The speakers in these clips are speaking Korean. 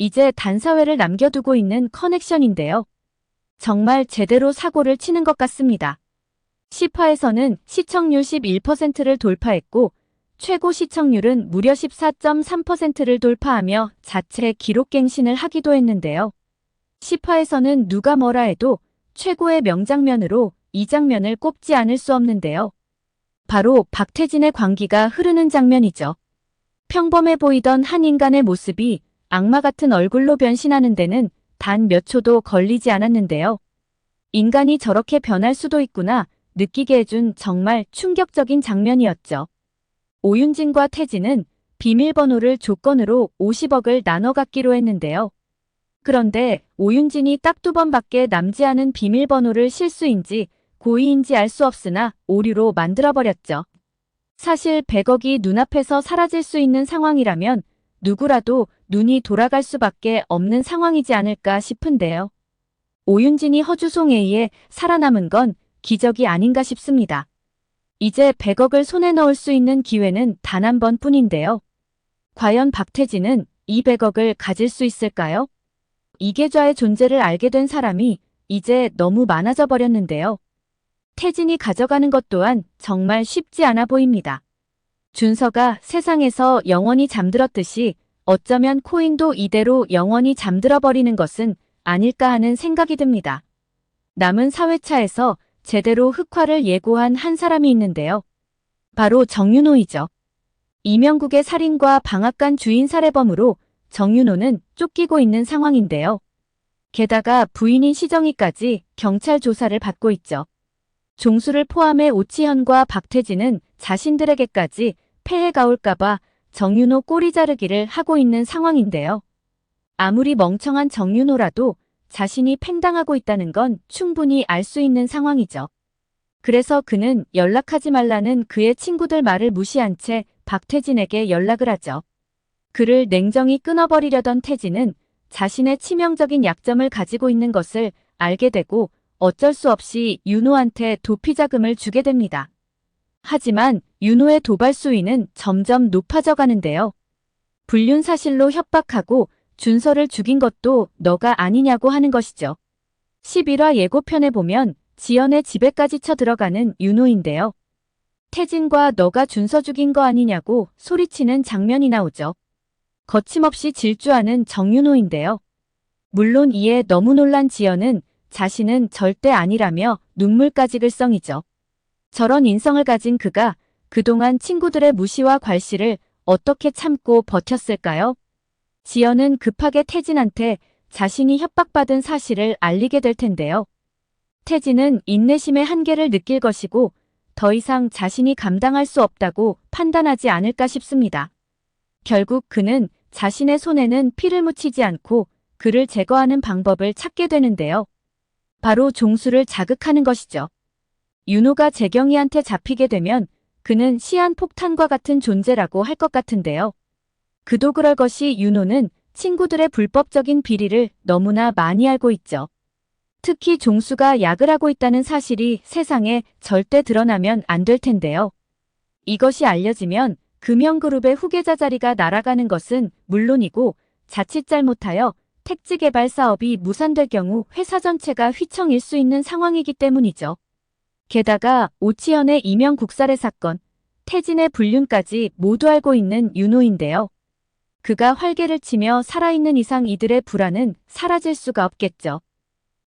이제 단사회를 남겨두고 있는 커넥션인데요. 정말 제대로 사고를 치는 것 같습니다. 10화에서는 시청률 11%를 돌파했고 최고 시청률은 무려 14.3%를 돌파하며 자체 기록갱신을 하기도 했는데요. 10화에서는 누가 뭐라 해도 최고의 명장면으로 이 장면을 꼽지 않을 수 없는데요. 바로 박태진의 광기가 흐르는 장면이죠. 평범해 보이던 한 인간의 모습이 악마 같은 얼굴로 변신하는 데는 단 몇 초도 걸리지 않았는데요. 인간이 저렇게 변할 수도 있구나 느끼게 해준 정말 충격적인 장면이었죠. 오윤진과 태진은 비밀번호를 조건으로 50억을 나눠 갖기로 했는데요. 그런데 오윤진이 딱 2번밖에 남지 않은 비밀번호를 실수인지 고의인지 알 수 없으나 오류로 만들어버렸죠. 사실 100억이 눈앞에서 사라질 수 있는 상황이라면 누구라도 눈이 돌아갈 수밖에 없는 상황이지 않을까 싶은데요. 오윤진이 허주송에 의해 살아남은 건 기적이 아닌가 싶습니다. 이제 100억을 손에 넣을 수 있는 기회는 단 한 번뿐인데요. 과연 박태진은 이 100억을 가질 수 있을까요? 이계좌의 존재를 알게 된 사람이 이제 너무 많아져 버렸는데요. 태진이 가져가는 것 또한 정말 쉽지 않아 보입니다. 준서가 세상에서 영원히 잠들었듯이 어쩌면 코인도 이대로 영원히 잠들어 버리는 것은 아닐까 하는 생각이 듭니다. 남은 4회차에서 제대로 흑화를 예고한 한 사람이 있는데요. 바로 정윤호이죠. 이명국의 살인과 방앗간 주인 살해범으로 정윤호는 쫓기고 있는 상황인데요. 게다가 부인인 시정이까지 경찰 조사를 받고 있죠. 종수를 포함해 오치현과 박태진은 자신들에게까지 폐해가 올까봐 정윤호 꼬리 자르기를 하고 있는 상황인데요. 아무리 멍청한 정윤호라도 자신이 팽당하고 있다는 건 충분히 알 수 있는 상황이죠. 그래서 그는 연락하지 말라는 그의 친구들 말을 무시한 채 박태진에게 연락을 하죠. 그를 냉정히 끊어버리려던 태진은 자신의 치명적인 약점을 가지고 있는 것을 알게 되고 어쩔 수 없이 윤호한테 도피 자금을 주게 됩니다. 하지만 윤호의 도발 수위는 점점 높아져 가는데요. 불륜 사실로 협박하고 준서를 죽인 것도 너가 아니냐고 하는 것이죠. 11화 예고편에 보면 지연의 집에까지 쳐들어가는 윤호인데요. 태진과 너가 준서 죽인 거 아니냐고 소리치는 장면이 나오죠. 거침없이 질주하는 정윤호인데요. 물론 이에 너무 놀란 지연은 자신은 절대 아니라며 눈물까지 글썽이죠. 저런 인성을 가진 그가 그동안 친구들의 무시와 괄시를 어떻게 참고 버텼을까요? 지연은 급하게 태진한테 자신이 협박받은 사실을 알리게 될 텐데요. 태진은 인내심의 한계를 느낄 것이고 더 이상 자신이 감당할 수 없다고 판단하지 않을까 싶습니다. 결국 그는 자신의 손에는 피를 묻히지 않고 그를 제거하는 방법을 찾게 되는데요. 바로 종수를 자극하는 것이죠. 윤호가 재경이한테 잡히게 되면 그는 시한폭탄과 같은 존재라고 할 것 같은데요. 그도 그럴 것이 윤호는 친구들의 불법적인 비리를 너무나 많이 알고 있죠. 특히 종수가 약을 하고 있다는 사실이 세상에 절대 드러나면 안 될 텐데요. 이것이 알려지면 금형그룹의 후계자 자리가 날아가는 것은 물론이고 자칫 잘못하여 택지 개발 사업이 무산될 경우 회사 전체가 휘청일 수 있는 상황이기 때문이죠. 게다가 오치현의 이명국살해 사건, 태진의 불륜까지 모두 알고 있는 윤호인데요. 그가 활개를 치며 살아있는 이상 이들의 불안은 사라질 수가 없겠죠.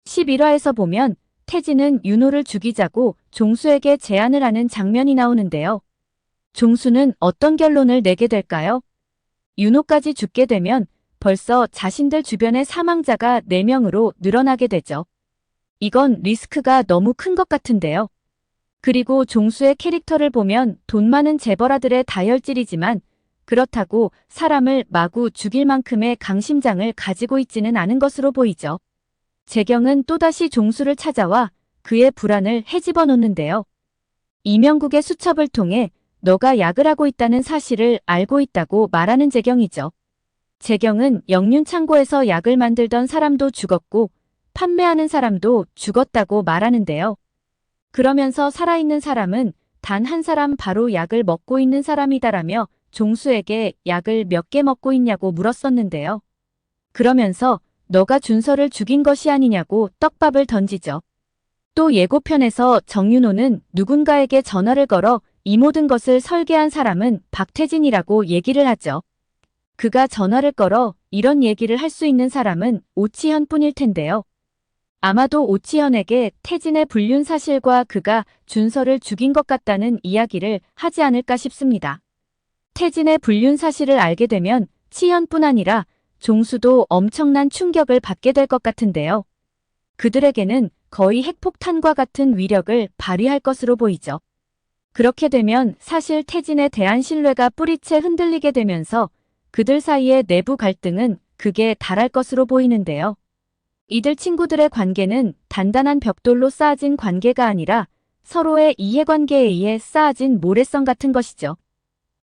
11화에서 보면 태진은 윤호를 죽이자고 종수에게 제안을 하는 장면이 나오는데요. 종수는 어떤 결론을 내게 될까요? 윤호까지 죽게 되면 벌써 자신들 주변의 사망자가 4명으로 늘어나게 되죠. 이건 리스크가 너무 큰 것 같은데요. 그리고 종수의 캐릭터를 보면 돈 많은 재벌아들의 다혈질이지만 그렇다고 사람을 마구 죽일 만큼의 강심장을 가지고 있지는 않은 것으로 보이죠. 재경은 또다시 종수를 찾아와 그의 불안을 헤집어 놓는데요. 이명국의 수첩을 통해 너가 약을 하고 있다는 사실을 알고 있다고 말하는 재경이죠. 재경은 영륜창고에서 약을 만들던 사람도 죽었고 판매하는 사람도 죽었다고 말하는데요. 그러면서 살아있는 사람은 단 한 사람 바로 약을 먹고 있는 사람이다라며 종수에게 약을 몇 개 먹고 있냐고 물었었는데요. 그러면서 너가 준서를 죽인 것이 아니냐고 떡밥을 던지죠. 또 예고편에서 정윤호는 누군가에게 전화를 걸어 이 모든 것을 설계한 사람은 박태진이라고 얘기를 하죠. 그가 전화를 걸어 이런 얘기를 할 수 있는 사람은 오치현뿐일 텐데요. 아마도 오치현에게 태진의 불륜 사실과 그가 준서를 죽인 것 같다는 이야기를 하지 않을까 싶습니다. 태진의 불륜 사실을 알게 되면 치현뿐 아니라 종수도 엄청난 충격을 받게 될 것 같은데요. 그들에게는 거의 핵폭탄과 같은 위력을 발휘할 것으로 보이죠. 그렇게 되면 사실 태진에 대한 신뢰가 뿌리채 흔들리게 되면서 그들 사이의 내부 갈등은 극에 달할 것으로 보이는데요. 이들 친구들의 관계는 단단한 벽돌로 쌓아진 관계가 아니라 서로의 이해관계에 의해 쌓아진 모래성 같은 것이죠.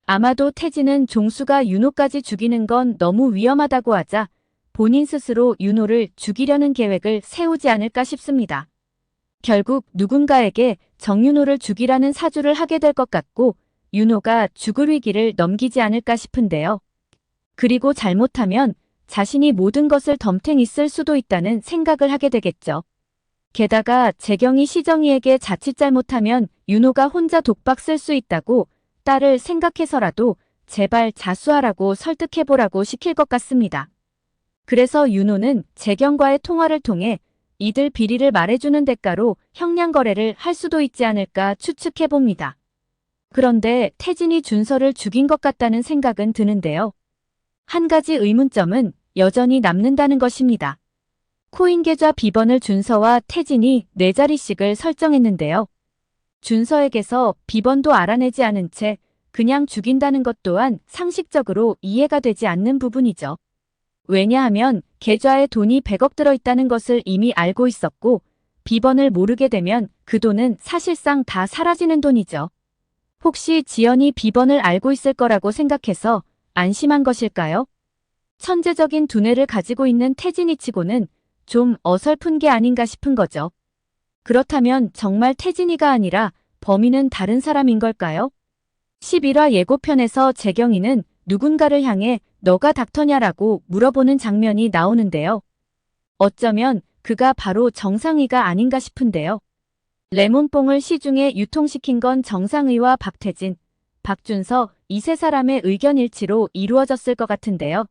아마도 태진은 종수가 윤호까지 죽이는 건 너무 위험하다고 하자 본인 스스로 윤호를 죽이려는 계획을 세우지 않을까 싶습니다. 결국 누군가에게 정윤호를 죽이라는 사주를 하게 될 것 같고 윤호가 죽을 위기를 넘기지 않을까 싶은데요. 그리고 잘못하면 자신이 모든 것을 덤탱이 쓸 수도 있다는 생각을 하게 되겠죠. 게다가 재경이 시정이에게 자칫 잘못하면 윤호가 혼자 독박 쓸 수 있다고 딸을 생각해서라도 제발 자수하라고 설득해보라고 시킬 것 같습니다. 그래서 윤호는 재경과의 통화를 통해 이들 비리를 말해주는 대가로 형량 거래를 할 수도 있지 않을까 추측해봅니다. 그런데 태진이 준서를 죽인 것 같다는 생각은 드는데요. 한 가지 의문점은 여전히 남는다는 것입니다. 코인 계좌 비번을 준서와 태진이 4자리씩을 설정했는데요. 준서에게서 비번도 알아내지 않은 채 그냥 죽인다는 것 또한 상식적으로 이해가 되지 않는 부분이죠. 왜냐하면 계좌에 돈이 100억 들어있다는 것을 이미 알고 있었고 비번을 모르게 되면 그 돈은 사실상 다 사라지는 돈이죠. 혹시 지연이 비번을 알고 있을 거라고 생각해서 안심한 것일까요? 천재적인 두뇌를 가지고 있는 태진이 치고는 좀 어설픈 게 아닌가 싶은 거죠. 그렇다면 정말 태진이가 아니라 범인은 다른 사람인 걸까요? 11화 예고편에서 재경이는 누군가를 향해 너가 닥터냐라고 물어보는 장면이 나오는데요. 어쩌면 그가 바로 정상의가 아닌가 싶은데요. 레몬뽕을 시중에 유통시킨 건 정상의와 박태진, 박준서 이 세 사람의 의견 일치로 이루어졌을 것 같은데요.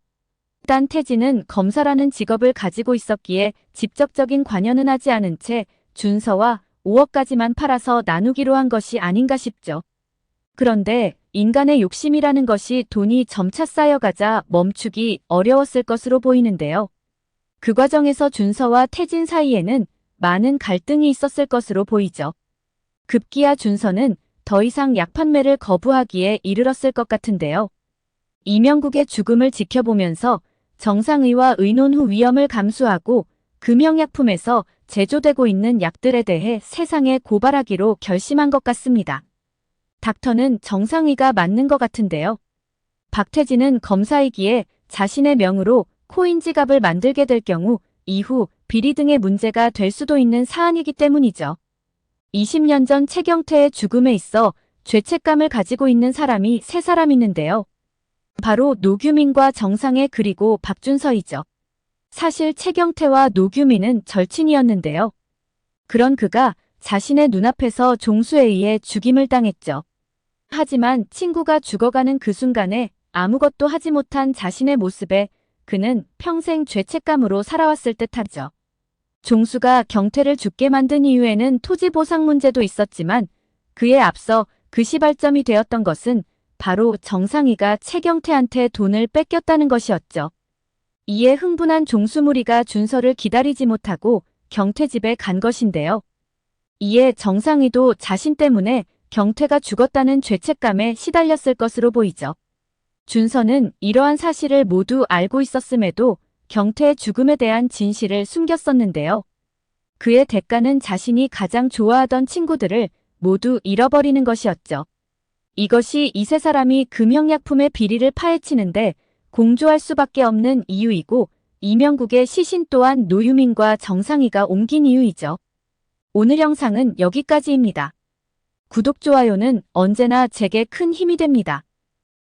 일단 태진은 검사라는 직업을 가지고 있었기에 직접적인 관여는 하지 않은 채 준서와 5억까지만 팔아서 나누기로 한 것이 아닌가 싶죠. 그런데 인간의 욕심이라는 것이 돈이 점차 쌓여가자 멈추기 어려웠을 것으로 보이는데요. 그 과정에서 준서와 태진 사이에는 많은 갈등이 있었을 것으로 보이죠. 급기야 준서는 더 이상 약 판매를 거부하기에 이르렀을 것 같은데요. 이명국의 죽음을 지켜보면서 정상의와 의논 후 위험을 감수하고 금형약품에서 제조되고 있는 약들에 대해 세상에 고발하기로 결심한 것 같습니다. 닥터는 정상의가 맞는 것 같은데요. 박태진은 검사이기에 자신의 명으로 코인 지갑을 만들게 될 경우 이후 비리 등의 문제가 될 수도 있는 사안이기 때문이죠. 20년 전 최경태의 죽음에 있어 죄책감을 가지고 있는 사람이 3사람 있는데요. 바로 노규민과 정상혜 그리고 박준서이죠. 사실 최경태와 노규민은 절친이었는데요. 그런 그가 자신의 눈앞에서 종수에 의해 죽임을 당했죠. 하지만 친구가 죽어가는 그 순간에 아무것도 하지 못한 자신의 모습에 그는 평생 죄책감으로 살아왔을 듯하죠. 종수가 경태를 죽게 만든 이유에는 토지 보상 문제도 있었지만 그에 앞서 그 시발점이 되었던 것은 바로 정상이가 최경태한테 돈을 뺏겼다는 것이었죠. 이에 흥분한 종수 무리가 준서를 기다리지 못하고 경태 집에 간 것인데요. 이에 정상이도 자신 때문에 경태가 죽었다는 죄책감에 시달렸을 것으로 보이죠. 준서는 이러한 사실을 모두 알고 있었음에도 경태의 죽음에 대한 진실을 숨겼었는데요. 그의 대가는 자신이 가장 좋아하던 친구들을 모두 잃어버리는 것이었죠. 이것이 이 3사람이 금형약품의 비리를 파헤치는데 공조할 수밖에 없는 이유이고 이명국의 시신 또한 노유민과 정상이가 옮긴 이유이죠. 오늘 영상은 여기까지입니다. 구독, 좋아요는 언제나 제게 큰 힘이 됩니다.